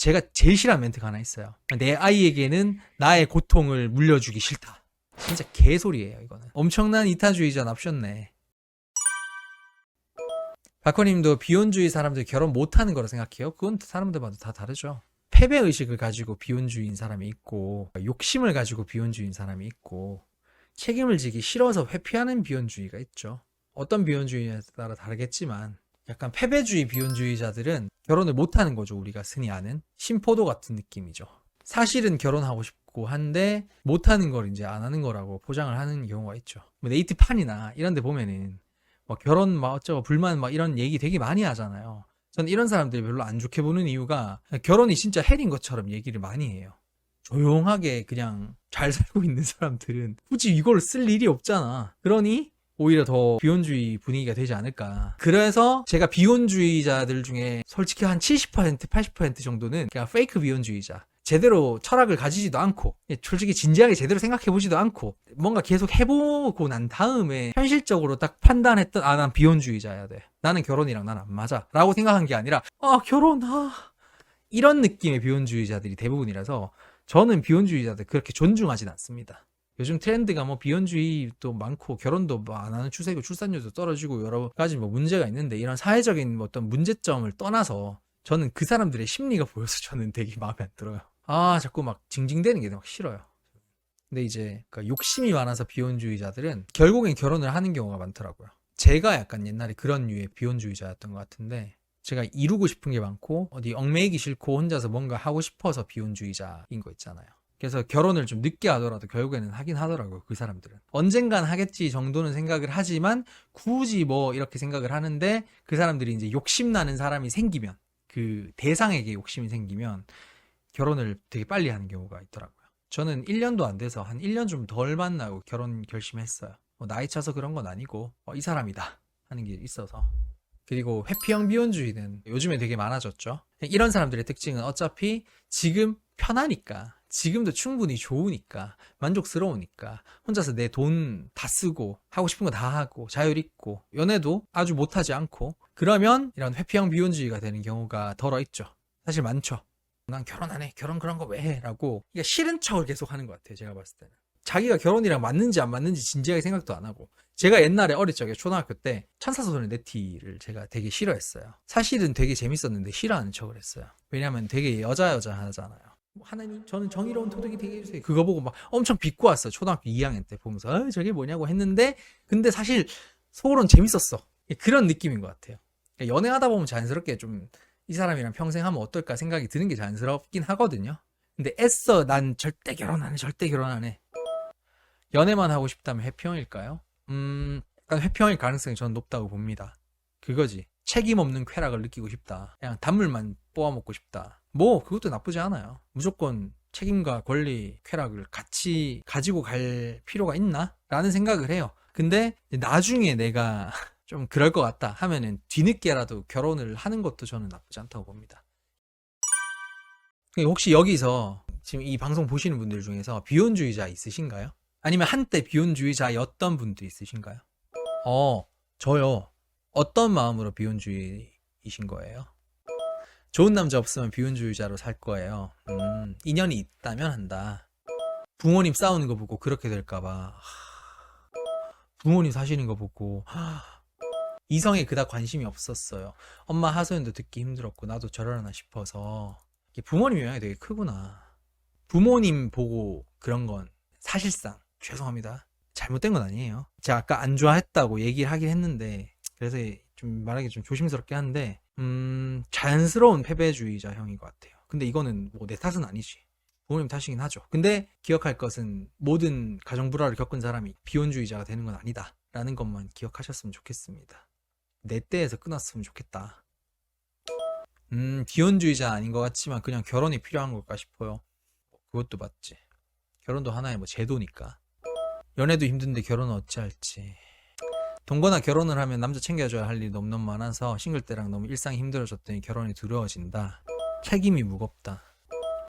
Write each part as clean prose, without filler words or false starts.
제가 제일 싫어하는 멘트가 하나 있어요. 내 아이에게는 나의 고통을 물려주기 싫다. 진짜 개소리예요, 이거는. 엄청난 이타주의자 납셨네. 박커님도 비혼주의 사람들 결혼 못하는 거라 생각해요? 그건 사람들마다 다 다르죠. 패배의식을 가지고 비혼주의인 사람이 있고, 욕심을 가지고 비혼주의인 사람이 있고, 책임을 지기 싫어서 회피하는 비혼주의가 있죠. 어떤 비혼주의에 따라 다르겠지만, 약간 패배주의 비혼주의자들은 결혼을 못하는 거죠. 우리가 흔히 아는 심포도 같은 느낌이죠. 사실은 결혼하고 싶고 한데 못하는 걸 이제 안 하는 거라고 포장을 하는 경우가 있죠. 뭐 네이트판이나 이런 데 보면은 뭐 결혼 막 어쩌고 불만 막 이런 얘기 되게 많이 하잖아요. 전 이런 사람들 별로 안 좋게 보는 이유가 결혼이 진짜 헬인 것처럼 얘기를 많이 해요. 조용하게 그냥 잘 살고 있는 사람들은 굳이 이걸 쓸 일이 없잖아. 그러니 오히려 더 비혼주의 분위기가 되지 않을까. 그래서 제가 비혼주의자들 중에 솔직히 한 70%, 80% 정도는 그냥 페이크 비혼주의자. 제대로 철학을 가지지도 않고, 솔직히 진지하게 제대로 생각해보지도 않고, 뭔가 계속 해보고 난 다음에 현실적으로 딱 판단했던, 난 비혼주의자야 돼. 나는 결혼이랑 난 안 맞아. 라고 생각한 게 아니라, 이런 느낌의 비혼주의자들이 대부분이라서, 저는 비혼주의자들 그렇게 존중하진 않습니다. 요즘 트렌드가 뭐 비혼주의도 많고 결혼도 뭐 안 하는 추세고 출산율도 떨어지고 여러 가지 뭐 문제가 있는데 이런 사회적인 어떤 문제점을 떠나서 저는 그 사람들의 심리가 보여서 저는 되게 마음에 안 들어요. 자꾸 막 징징대는 게 막 싫어요. 근데 이제 그러니까 욕심이 많아서 비혼주의자들은 결국엔 결혼을 하는 경우가 많더라고요. 제가 약간 옛날에 그런 류의 비혼주의자였던 것 같은데 제가 이루고 싶은 게 많고 어디 얽매이기 싫고 혼자서 뭔가 하고 싶어서 비혼주의자인 거 있잖아요. 그래서 결혼을 좀 늦게 하더라도 결국에는 하긴 하더라고요. 그 사람들은. 언젠간 하겠지 정도는 생각을 하지만 굳이 뭐 이렇게 생각을 하는데 그 사람들이 이제 욕심나는 사람이 생기면 그 대상에게 욕심이 생기면 결혼을 되게 빨리 하는 경우가 있더라고요. 저는 1년도 안 돼서 한 1년 좀 덜 만나고 결혼 결심했어요. 나이 차서 그런 건 아니고 이 사람이다 하는 게 있어서. 그리고 회피형 비혼주의는 요즘에 되게 많아졌죠. 이런 사람들의 특징은 어차피 지금 편하니까 지금도 충분히 좋으니까 만족스러우니까 혼자서 내 돈 다 쓰고 하고 싶은 거 다 하고 자율 있고 연애도 아주 못하지 않고 그러면 이런 회피형 비혼주의가 되는 경우가 덜어 있죠. 사실 많죠. 난 결혼 안 해. 결혼 그런 거 왜 해? 라고 싫은 척을 계속 하는 것 같아요. 제가 봤을 때는. 자기가 결혼이랑 맞는지 안 맞는지 진지하게 생각도 안 하고 제가 옛날에 어릴 적에 초등학교 때 천사소년의 네티를 제가 되게 싫어했어요. 사실은 되게 재밌었는데 싫어하는 척을 했어요. 왜냐면 되게 여자 하잖아요. 하나님 저는 정의로운 토득이 되게 해주세요. 그거 보고 막 엄청 비꼬 왔어요. 초등학교 2학년 때 보면서 저게 뭐냐고 했는데 근데 사실 속으로는 재밌었어. 그런 느낌인 것 같아요. 연애하다 보면 자연스럽게 좀 이 사람이랑 평생 하면 어떨까 생각이 드는 게 자연스럽긴 하거든요. 근데 애써 난 절대 결혼 안 해. 절대 결혼 안 해. 연애만 하고 싶다면 회피형일까요? 약간 회피형일 가능성이 저는 높다고 봅니다. 그거지. 책임 없는 쾌락을 느끼고 싶다. 그냥 단물만 뽑아먹고 싶다. 뭐 그것도 나쁘지 않아요. 무조건 책임과 권리, 쾌락을 같이 가지고 갈 필요가 있나? 라는 생각을 해요. 근데 나중에 내가 좀 그럴 것 같다 하면은 뒤늦게라도 결혼을 하는 것도 저는 나쁘지 않다고 봅니다. 혹시 여기서 지금 이 방송 보시는 분들 중에서 비혼주의자 있으신가요? 아니면 한때 비혼주의자였던 분도 있으신가요? 저요. 어떤 마음으로 비혼주의이신 거예요? 좋은 남자 없으면 비혼주의자로 살 거예요. 인연이 있다면 한다. 부모님 싸우는 거 보고 그렇게 될까봐. 부모님 사시는 거 보고 이성에 그닥 관심이 없었어요. 엄마 하소연도 듣기 힘들었고 나도 저러나 싶어서. 부모님 영향이 되게 크구나. 부모님 보고 그런 건 사실상 죄송합니다. 잘못된 건 아니에요. 제가 아까 안 좋아했다고 얘기를 하긴 했는데 그래서 좀 말하기 좀 조심스럽게 하는데 자연스러운 패배주의자형인 것 같아요. 근데 이거는 뭐 내 탓은 아니지. 부모님 탓이긴 하죠. 근데 기억할 것은 모든 가정불화를 겪은 사람이 비혼주의자가 되는 건 아니다 라는 것만 기억하셨으면 좋겠습니다. 내 때에서 끊었으면 좋겠다. 비혼주의자 아닌 것 같지만 그냥 결혼이 필요한 걸까 싶어요. 그것도 맞지. 결혼도 하나의 뭐 제도니까. 연애도 힘든데 결혼은 어찌할지. 동거나 결혼을 하면 남자 챙겨줘야 할 일이 너무 많아서 싱글 때랑 너무 일상이 힘들어졌더니 결혼이 두려워진다. 책임이 무겁다.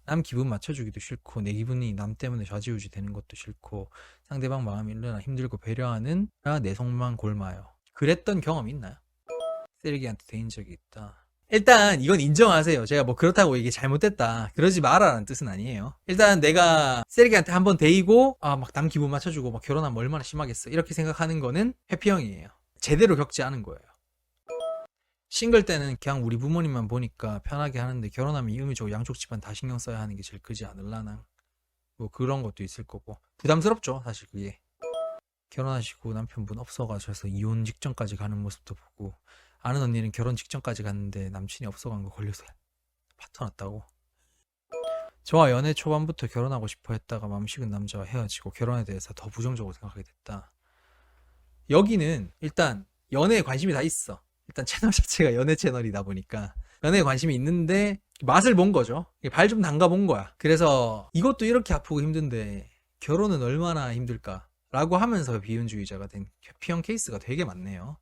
남 기분 맞춰주기도 싫고 내 기분이 남 때문에 좌지우지 되는 것도 싫고 상대방 마음이 얼마나 힘들고 배려하는 내 속만 골마요. 그랬던 경험 있나요? 쓰레기한테 대인 적이 있다. 일단 이건 인정하세요. 제가 뭐 그렇다고 이게 잘못됐다 그러지 마라라는 뜻은 아니에요. 일단 내가 세리기한테 한번 데이고 막 남 기분 맞춰주고 막 결혼하면 얼마나 심하겠어 이렇게 생각하는 거는 회피형이에요. 제대로 겪지 않은 거예요. 싱글 때는 그냥 우리 부모님만 보니까 편하게 하는데 결혼하면 의무적으로 양쪽 집안 다 신경 써야 하는 게 제일 크지 않을라나. 뭐 그런 것도 있을 거고 부담스럽죠 사실 그게. 결혼하시고 남편분 없어가셔서 이혼 직전까지 가는 모습도 보고, 아는 언니는 결혼 직전까지 갔는데 남친이 없어간 거 걸려서 파토 났다고. 저와 연애 초반부터 결혼하고 싶어 했다가 마음 식은 남자와 헤어지고 결혼에 대해서 더 부정적으로 생각하게 됐다. 여기는 일단 연애에 관심이 다 있어. 일단 채널 자체가 연애 채널이다 보니까 연애에 관심이 있는데 맛을 본 거죠. 발 좀 담가 본 거야. 그래서 이것도 이렇게 아프고 힘든데 결혼은 얼마나 힘들까 라고 하면서 비혼주의자가 된 회피형 케이스가 되게 많네요.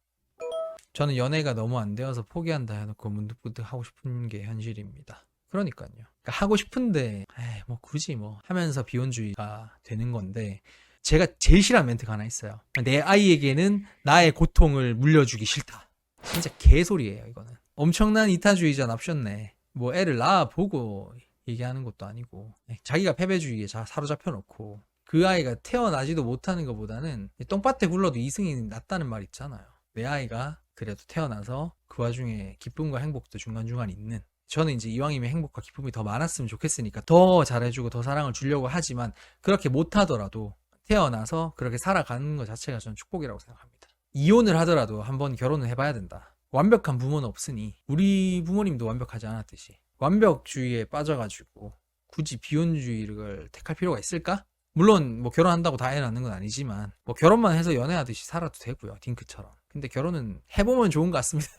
저는 연애가 너무 안 되어서 포기한다 해놓고 문득문득 하고 싶은 게 현실입니다. 그러니까요. 그러니까 하고 싶은데 뭐 굳이 뭐 하면서 비혼주의가 되는 건데, 제가 제일 싫어하는 멘트가 하나 있어요. 내 아이에게는 나의 고통을 물려주기 싫다. 진짜 개소리예요 이거는. 엄청난 이타주의자 납셨네. 뭐 애를 낳아보고 얘기하는 것도 아니고 자기가 패배주의에 사로잡혀 놓고 그 아이가 태어나지도 못하는 것보다는 똥밭에 굴러도 이승이 낫다는 말 있잖아요. 내 아이가 그래도 태어나서 그 와중에 기쁨과 행복도 중간중간 있는, 저는 이제 이왕이면 행복과 기쁨이 더 많았으면 좋겠으니까 더 잘해주고 더 사랑을 주려고 하지만 그렇게 못하더라도 태어나서 그렇게 살아가는 것 자체가 저는 축복이라고 생각합니다. 이혼을 하더라도 한번 결혼을 해봐야 된다. 완벽한 부모는 없으니, 우리 부모님도 완벽하지 않았듯이 완벽주의에 빠져가지고 굳이 비혼주의를 택할 필요가 있을까? 물론 뭐 결혼한다고 다 애 낳는 건 아니지만 뭐 결혼만 해서 연애하듯이 살아도 되고요, 딩크처럼. 근데 결혼은 해보면 좋은 것 같습니다.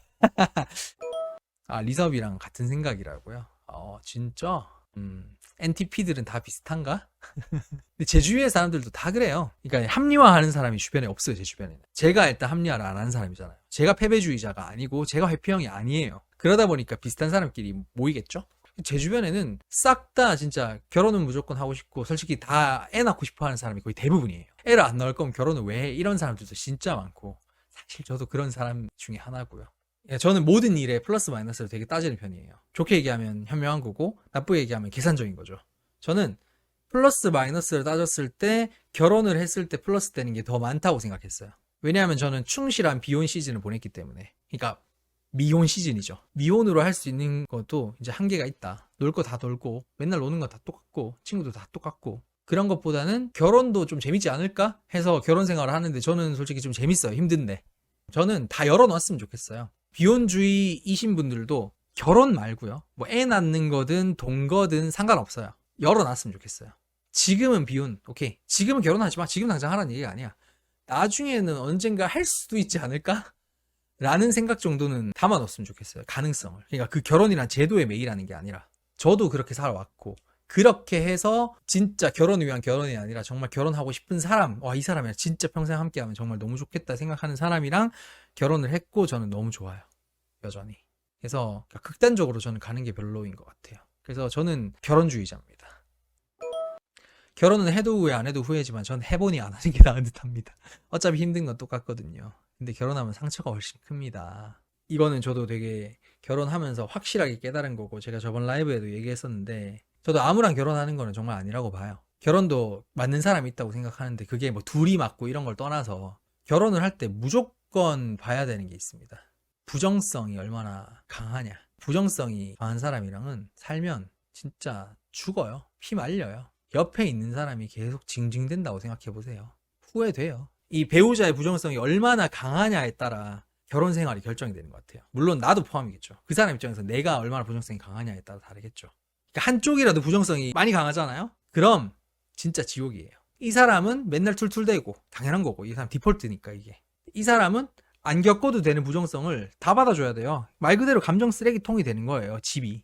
리섭이랑 같은 생각이라고요? 진짜? NTP들은 다 비슷한가? 근데 제 주위의 사람들도 다 그래요. 그러니까 합리화하는 사람이 주변에 없어요, 제 주변에는. 제가 일단 합리화를 안 하는 사람이잖아요. 제가 패배주의자가 아니고 제가 회피형이 아니에요. 그러다 보니까 비슷한 사람끼리 모이겠죠? 제 주변에는 싹 다 진짜 결혼은 무조건 하고 싶고 솔직히 다 애 낳고 싶어 하는 사람이 거의 대부분이에요. 애를 안 낳을 거면 결혼을 왜 해? 이런 사람들도 진짜 많고, 사실 저도 그런 사람 중에 하나고요. 저는 모든 일에 플러스 마이너스를 되게 따지는 편이에요. 좋게 얘기하면 현명한 거고 나쁘게 얘기하면 계산적인 거죠. 저는 플러스 마이너스를 따졌을 때 결혼을 했을 때 플러스 되는 게 더 많다고 생각했어요. 왜냐하면 저는 충실한 비혼 시즌을 보냈기 때문에. 그러니까 미혼 시즌이죠. 미혼으로 할 수 있는 것도 이제 한계가 있다. 놀 거 다 놀고 맨날 노는 거 다 똑같고 친구도 다 똑같고 그런 것보다는 결혼도 좀 재밌지 않을까 해서 결혼 생활을 하는데, 저는 솔직히 좀 재밌어요. 힘든데. 저는 다 열어놨으면 좋겠어요. 비혼주의이신 분들도 결혼 말고요, 뭐 애 낳는 거든 동거든 상관없어요. 열어놨으면 좋겠어요. 지금은 비혼, 오케이. 지금은 결혼하지 마. 지금 당장 하라는 얘기가 아니야. 나중에는 언젠가 할 수도 있지 않을까? 라는 생각 정도는 담아놓았으면 좋겠어요. 가능성을. 그러니까 그 결혼이란 제도에 매이라는 게 아니라, 저도 그렇게 살아왔고 그렇게 해서 진짜 결혼을 위한 결혼이 아니라 정말 결혼하고 싶은 사람, 이 사람이랑 진짜 평생 함께하면 정말 너무 좋겠다 생각하는 사람이랑 결혼을 했고 저는 너무 좋아요. 여전히. 그래서 극단적으로 저는 가는 게 별로인 것 같아요. 그래서 저는 결혼주의자입니다. 결혼은 해도 후회 안 해도 후회지만 전 해보니 안 하는 게 나은 듯합니다. 어차피 힘든 건 똑같거든요. 근데 결혼하면 상처가 훨씬 큽니다. 이거는 저도 되게 결혼하면서 확실하게 깨달은 거고, 제가 저번 라이브에도 얘기했었는데, 저도 아무랑 결혼하는 거는 정말 아니라고 봐요. 결혼도 맞는 사람이 있다고 생각하는데 그게 뭐 둘이 맞고 이런 걸 떠나서 결혼을 할 때 무조건 봐야 되는 게 있습니다. 부정성이 얼마나 강하냐. 부정성이 강한 사람이랑은 살면 진짜 죽어요. 피 말려요. 옆에 있는 사람이 계속 징징댄다고 생각해보세요. 후회돼요. 이 배우자의 부정성이 얼마나 강하냐에 따라 결혼 생활이 결정이 되는 것 같아요. 물론 나도 포함이겠죠. 그 사람 입장에서 내가 얼마나 부정성이 강하냐에 따라 다르겠죠. 그러니까 한쪽이라도 부정성이 많이 강하잖아요? 그럼 진짜 지옥이에요. 이 사람은 맨날 툴툴대고 당연한 거고, 이 사람 디폴트니까 이게. 이 사람은 안 겪어도 되는 부정성을 다 받아줘야 돼요. 말 그대로 감정 쓰레기통이 되는 거예요, 집이.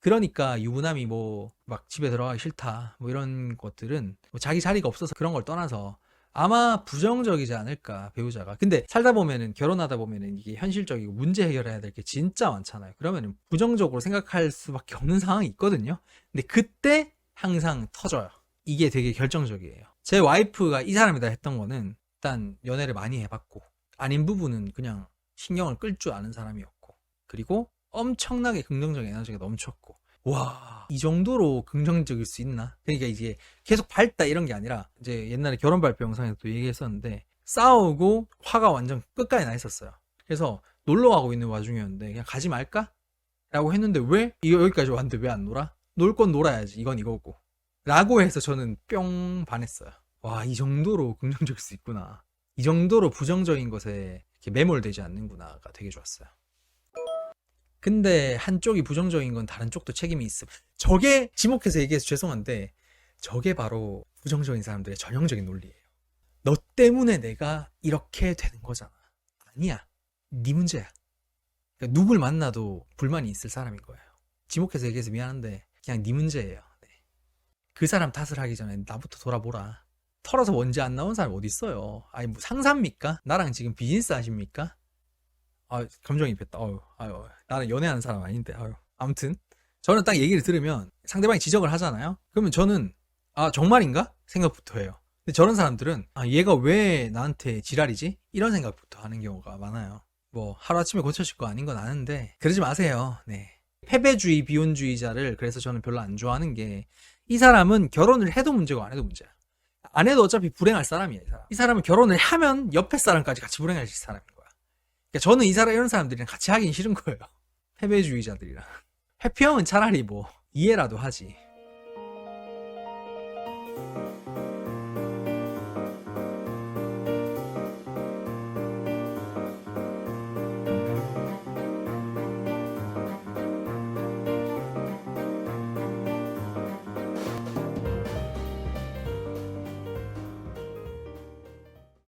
그러니까 유부남이 뭐 막 집에 들어가기 싫다 뭐 이런 것들은 뭐 자기 자리가 없어서 그런 걸 떠나서 아마 부정적이지 않을까, 배우자가. 근데 살다 보면은, 결혼하다 보면은 이게 현실적이고 문제 해결해야 될 게 진짜 많잖아요. 그러면은 부정적으로 생각할 수밖에 없는 상황이 있거든요. 근데 그때 항상 터져요. 이게 되게 결정적이에요. 제 와이프가 이 사람이다 했던 거는 일단 연애를 많이 해봤고, 아닌 부분은 그냥 신경을 끌 줄 아는 사람이었고, 그리고 엄청나게 긍정적 에너지가 넘쳤고, 와, 이 정도로 긍정적일 수 있나? 그러니까 이게 계속 밝다 이런 게 아니라, 이제 옛날에 결혼 발표 영상에서 또 얘기했었는데, 싸우고 화가 완전 끝까지 나 있었어요. 그래서 놀러 가고 있는 와중이었는데, 그냥 가지 말까? 라고 했는데, 왜? 이거 여기까지 왔는데 왜 안 놀아? 놀 건 놀아야지. 이건 이거고. 라고 해서 저는 뿅 반했어요. 와, 이 정도로 긍정적일 수 있구나. 이 정도로 부정적인 것에 이렇게 매몰되지 않는구나가 되게 좋았어요. 근데 한쪽이 부정적인 건 다른 쪽도 책임이 있음. 저게 지목해서 얘기해서 죄송한데, 저게 바로 부정적인 사람들의 전형적인 논리예요. 너 때문에 내가 이렇게 되는 거잖아. 아니야. 네 문제야. 그러니까 누굴 만나도 불만이 있을 사람인 거예요. 지목해서 얘기해서 미안한데 그냥 네 문제예요. 네. 그 사람 탓을 하기 전에 나부터 돌아보라. 털어서 먼지 안 나온 사람 어디 있어요? 아니 뭐 상사입니까? 나랑 지금 비즈니스 하십니까? 아, 감정이입했다. 아유, 나는 연애하는 사람 아닌데. 아유. 아무튼 저는 딱 얘기를 들으면 상대방이 지적을 하잖아요. 그러면 저는 아, 정말인가? 생각부터 해요. 근데 저런 사람들은 아, 얘가 왜 나한테 지랄이지? 이런 생각부터 하는 경우가 많아요. 뭐 하루아침에 고쳐질 거 아닌 건 아는데 그러지 마세요. 네. 패배주의 비혼주의자를 그래서 저는 별로 안 좋아하는 게, 이 사람은 결혼을 해도 문제고 안 해도 문제야. 안 해도 어차피 불행할 사람이야. 이 사람은 결혼을 하면 옆에 사람까지 같이 불행할 사람인 거야. 그러니까 저는 이런 사람들이랑 같이 하긴 싫은 거예요. 패배주의자들이랑. 회피형은 차라리 뭐 이해라도 하지.